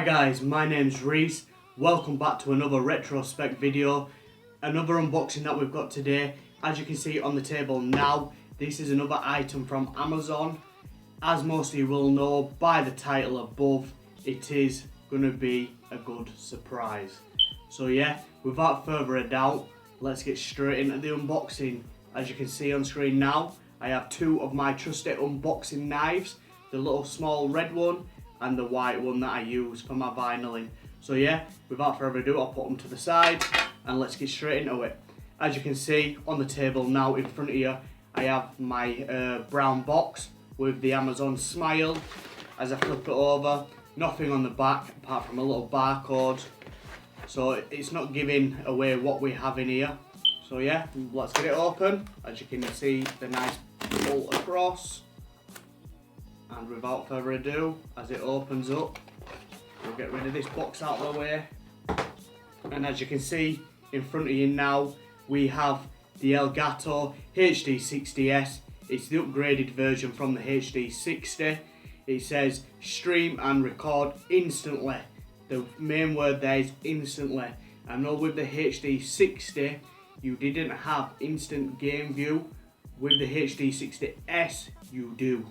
Hi guys, my name's Reese. Welcome back to another retrospect video. Another unboxing that we've got today. As you can see on the table now, this is another item from Amazon. As most of you will know by the title above, it is going to be a good surprise. So yeah, without further ado, let's get straight into the unboxing. As you can see on screen now, I have two of my trusted unboxing knives. The little small red one and the white one that I use for my vinyling. So yeah, without further ado, I'll put them to the side and let's get straight into it. As you can see on the table now in front of you, I have my brown box with the Amazon smile. As I flip it over, nothing on the back apart from a little barcode. So it's not giving away what we have in here. So yeah, let's get it open. As you can see, the nice pull across. And without further ado, as it opens up, we'll get rid of this box out of the way. And as you can see in front of you now, we have the Elgato HD60s. It's the upgraded version from the HD60. It says stream and record instantly. The main word there is instantly. I know with the HD60, you didn't have instant GameView. With the HD60s, you do.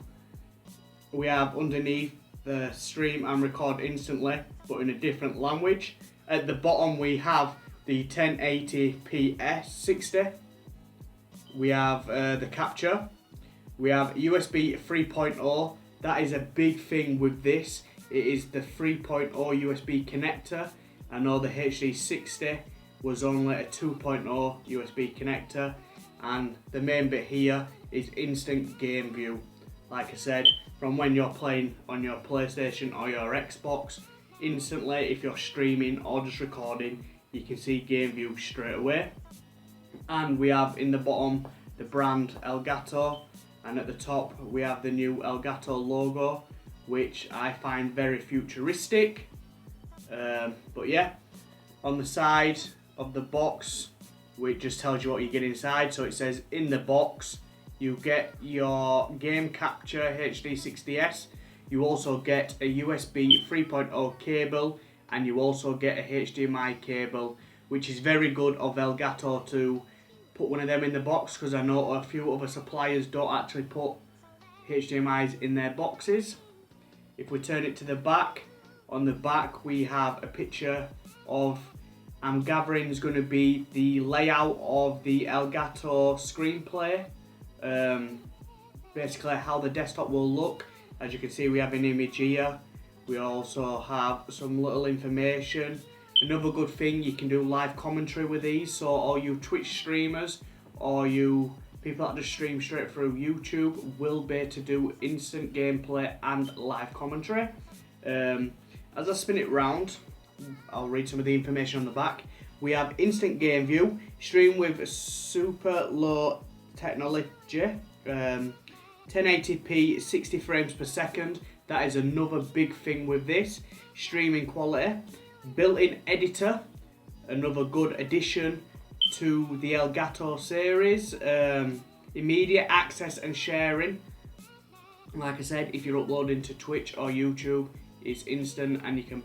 We have underneath the stream and record instantly, but in a different language. At the bottom we have the 1080p 60. We have the capture. We have USB 3.0. That is a big thing with this. It is the 3.0 USB connector. I know the HD60 was only a 2.0 USB connector. And the main bit here is instant GameView. Like I said, from when you're playing on your PlayStation or your Xbox, instantly, if you're streaming or just recording, you can see GameView straight away. And we have in the bottom the brand Elgato, and at the top we have the new Elgato logo, which I find very futuristic. But yeah, on the side of the box, which just tells you what you get inside. So it says in the box, you get your game capture HD60s, you also get a USB 3.0 cable, and you also get a HDMI cable, which is very good of Elgato to put one of them in the box, because I know a few other suppliers don't actually put HDMIs in their boxes. If we turn it to the back, on the back we have a picture of, I'm gathering is going to be the layout of the Elgato screenplay. Basically how the desktop will look. As you can see, we have an image here. We also have some little information. Another good thing, you can do live commentary with these, so all you Twitch streamers or you people that just stream straight through YouTube will be able to do instant gameplay and live commentary. As I spin it round, I'll read some of the information on the back. We have instant GameView, stream with super low technology, 1080p 60 frames per second. That is another big thing with this. Streaming quality, built-in editor, another good addition to the Elgato series. Immediate access and sharing. Like I said, if you're uploading to Twitch or YouTube, it's instant and you can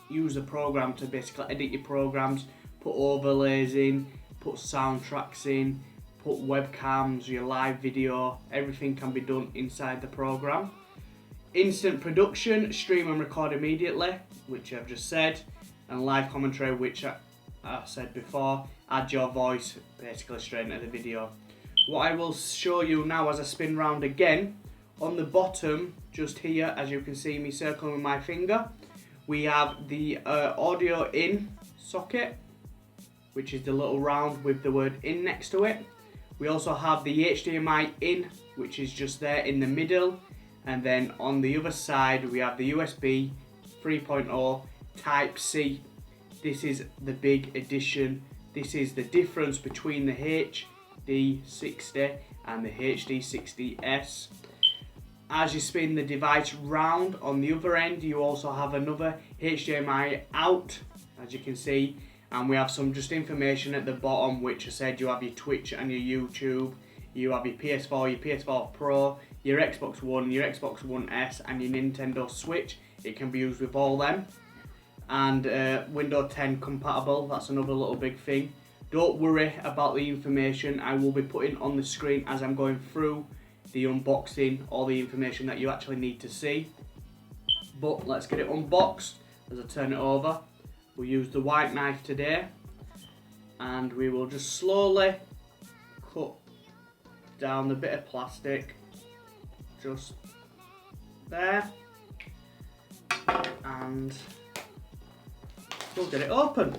use the program to basically edit your programs, put overlays in, put soundtracks in, put webcams, your live video, everything can be done inside the program. Instant production, stream and record immediately, which I've just said, and live commentary, which I said before, add your voice basically straight into the video. What I will show you now as I spin round again, on the bottom, just here, as you can see me circling with my finger, we have the audio in socket, which is the little round with the word in next to it. We also have the HDMI in, which is just there in the middle. And then on the other side, we have the USB 3.0 Type C. This is the big addition. This is the difference between the HD60 and the HD60s. As you spin the device round, on the other end, you also have another HDMI out, as you can see. And we have some just information at the bottom, which I said you have your Twitch and your YouTube, you have your PS4, your PS4 Pro, your Xbox One, your Xbox One S, and your Nintendo Switch it can be used with all them. And Windows 10 compatible, that's another little big thing. Don't worry about the information I will be putting on the screen as I'm going through the unboxing, all the information that you actually need to see. But let's get it unboxed. As I turn it over, we'll use the white knife today, and we will just slowly cut down the bit of plastic just there, and we'll get it open.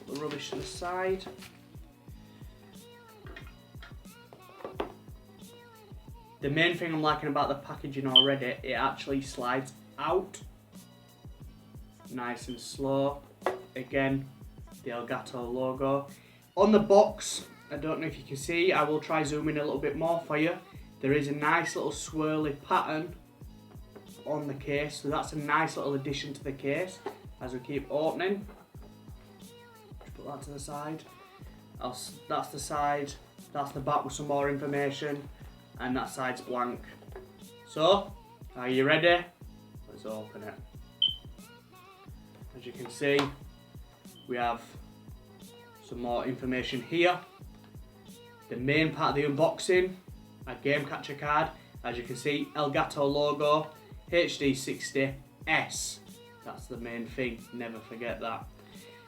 Put the rubbish to the side. The main thing I'm liking about the packaging already, it actually slides out nice and slow. Again, the Elgato logo. On the box, I don't know if you can see, I will try zooming a little bit more for you. There is a nice little swirly pattern on the case, so that's a nice little addition to the case as we keep opening. Just put that to the side. That's the side, that's the back with some more information, and that side's blank. So, are you ready? Let's open it. As you can see, we have some more information here. The main part of the unboxing, a game capture card. As you can see, Elgato logo, HD60s. That's the main thing, never forget that.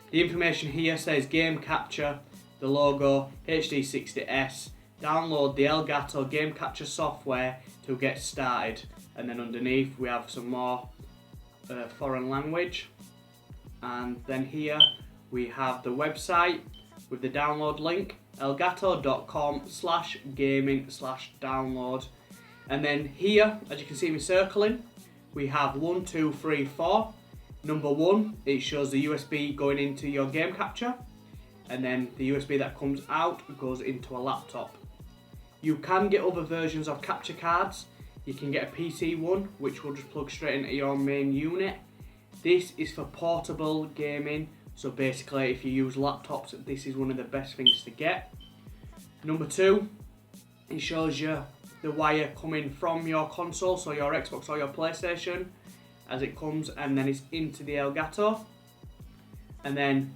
The information here says game capture, the logo, HD60s. Download the Elgato game capture software to get started. And then underneath we have some more foreign language. And then here we have the website with the download link, elgato.com/gaming/download. And then here, as you can see me circling, we have 1, 2, 3, 4. Number 1, it shows the USB going into your game capture, and then the USB that comes out goes into a laptop. You can get other versions of capture cards. You can get a PC one, which will just plug straight into your main unit. This is for portable gaming, so basically if you use laptops, this is one of the best things to get. Number 2, it shows you the wire coming from your console, so your Xbox or your PlayStation, as it comes, and then it's into the Elgato. And then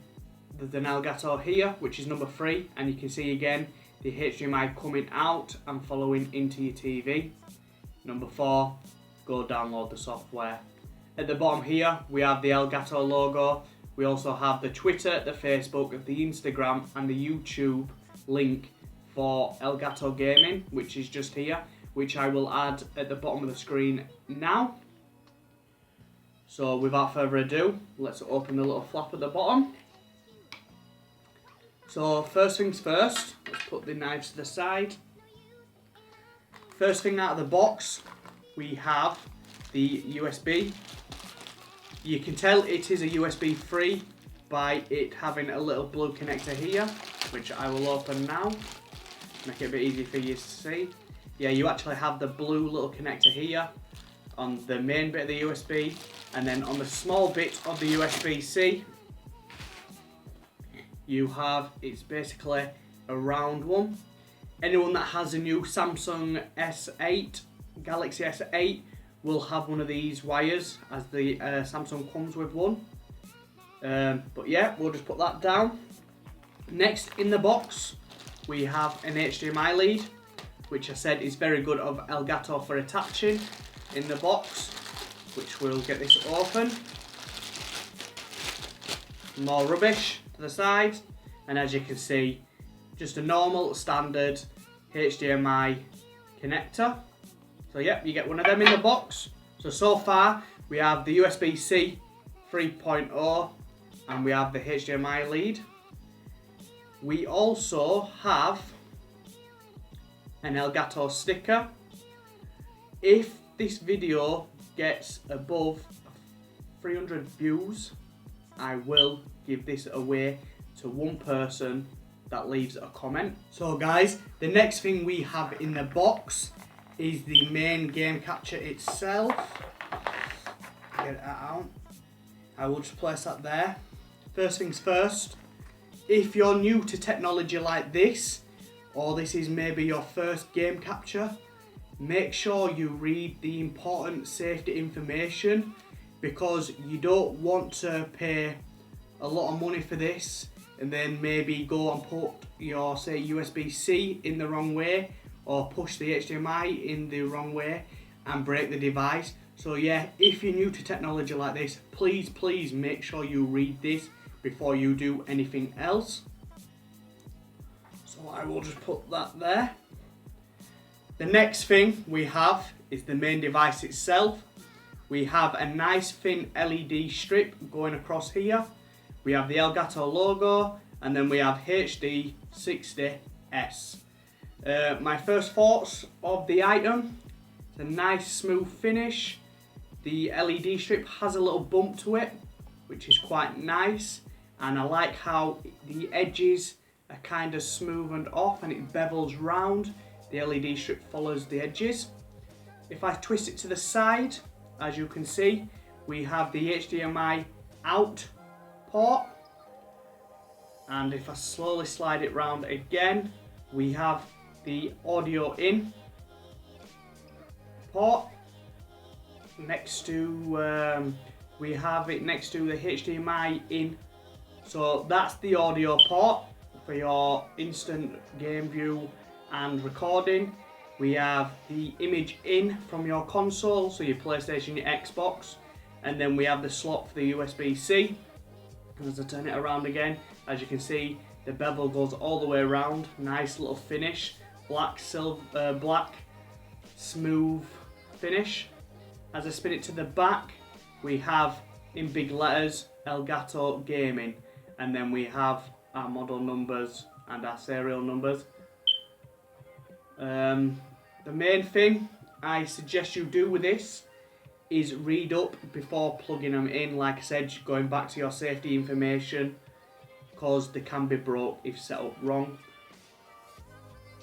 there's an Elgato here, which is number 3, and you can see again the HDMI coming out and following into your TV. Number 4, go download the software. At the bottom here, we have the Elgato logo. We also have the Twitter, the Facebook, the Instagram, and the YouTube link for Elgato Gaming, which is just here, which I will add at the bottom of the screen now. So without further ado, let's open the little flap at the bottom. So first things first, let's put the knives to the side. First thing out of the box, we have the USB. You can tell it is a USB 3 by it having a little blue connector here, which I will open now. Make it a bit easier for you to see. Yeah, you actually have the blue little connector here on the main bit of the USB, and then on the small bit of the USB-C, you have, it's basically a round one. Anyone that has a new Samsung S8, Galaxy S8, will have one of these wires, as the Samsung comes with one. But yeah, we'll just put that down. Next in the box, we have an HDMI lead, which I said is very good of Elgato for attaching in the box, which we'll get this open. More rubbish to the side, and as you can see, just a normal standard HDMI connector. So yep, you get one of them in the box. So far we have the USB-C 3.0 and we have the HDMI lead. We also have an Elgato sticker. If this video gets above 300 views, I will give this away to one person that leaves a comment. So guys, the next thing we have in the box is the main game capture itself. Get it out. I will just place that there. First things first, if you're new to technology like this, or this is maybe your first game capture, make sure you read the important safety information, because you don't want to pay a lot of money for this and then maybe go and put your, say, USB-C in the wrong way, or push the HDMI in the wrong way and break the device. So yeah, if you're new to technology like this, please make sure you read this before you do anything else. So I will just put that there. The next thing we have is the main device itself. We have a nice thin LED strip going across here. We have the Elgato logo, and then we have HD60s. My first thoughts of the item: it's a nice smooth finish. The LED strip has a little bump to it, which is quite nice, and I like how the edges are kind of smoothened off and it bevels round. The LED strip follows the edges. If I twist it to the side, as you can see, we have the HDMI out port, and if I slowly slide it round again, we have the audio in port. Next to we have it next to the HDMI in, so that's the audio port for your instant GameView and recording. We have the image in from your console, so your PlayStation, your Xbox, and then we have the slot for the USB-C. As I turn it around again, as you can see, the bevel goes all the way around. Nice little finish, black smooth finish. As I spin it to the back, we have in big letters Elgato Gaming, and then we have our model numbers and our serial numbers. The main thing I suggest you do with this is read up before plugging them in. Like I said, going back to your safety information, because they can be broke if set up wrong.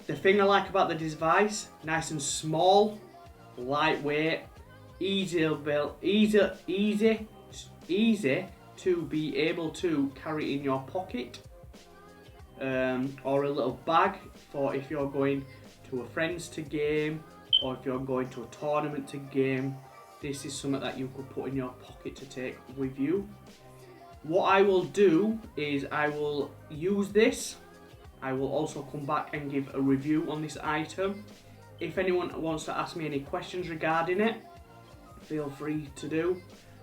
The thing I like about the device, nice and small, lightweight, easy to be able to carry in your pocket, or a little bag for if you're going to a friend's to game, or if you're going to a tournament to game. This is something that you could put in your pocket to take with you. What I will do is I will use this. I will also come back and give a review on this item. If anyone wants to ask me any questions regarding it, feel free to do.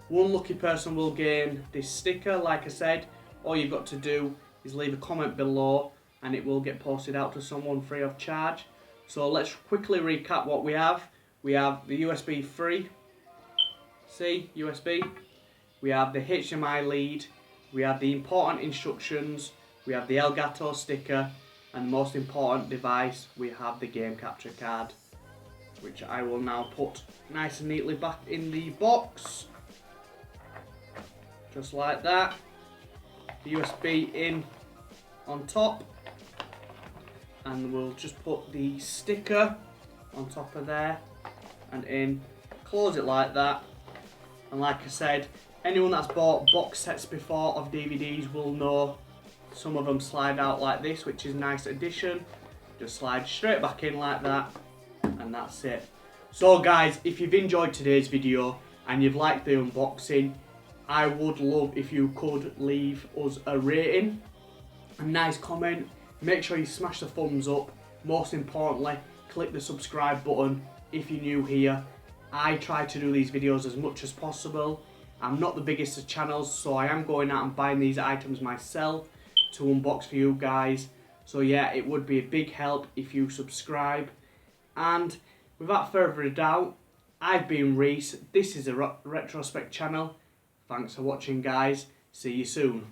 One lucky person will gain this sticker. Like I said, all you've got to do is leave a comment below and it will get posted out to someone free of charge. So let's quickly recap what we have. We have the USB 3C USB. We have the HDMI lead. We have the important instructions. We have the Elgato sticker. And the most important device, we have the game capture card, which I will now put nice and neatly back in the box. Just like that. The USB in on top. And we'll just put the sticker on top of there and in, close it like that. And like I said, anyone that's bought box sets before of DVDs will know some of them slide out like this, which is a nice addition. Just slide straight back in like that, and that's it. So guys, if you've enjoyed today's video and you've liked the unboxing, I would love if you could leave us a rating, a nice comment. Make sure you smash the thumbs up. Most importantly, click the subscribe button if you're new here. I try to do these videos as much as possible. I'm not the biggest of channels, so I am going out and buying these items myself to unbox for you guys. So yeah, it would be a big help if you subscribe. And without further ado, I've been Reese. This is a Retrospect channel. Thanks for watching, guys. See you soon.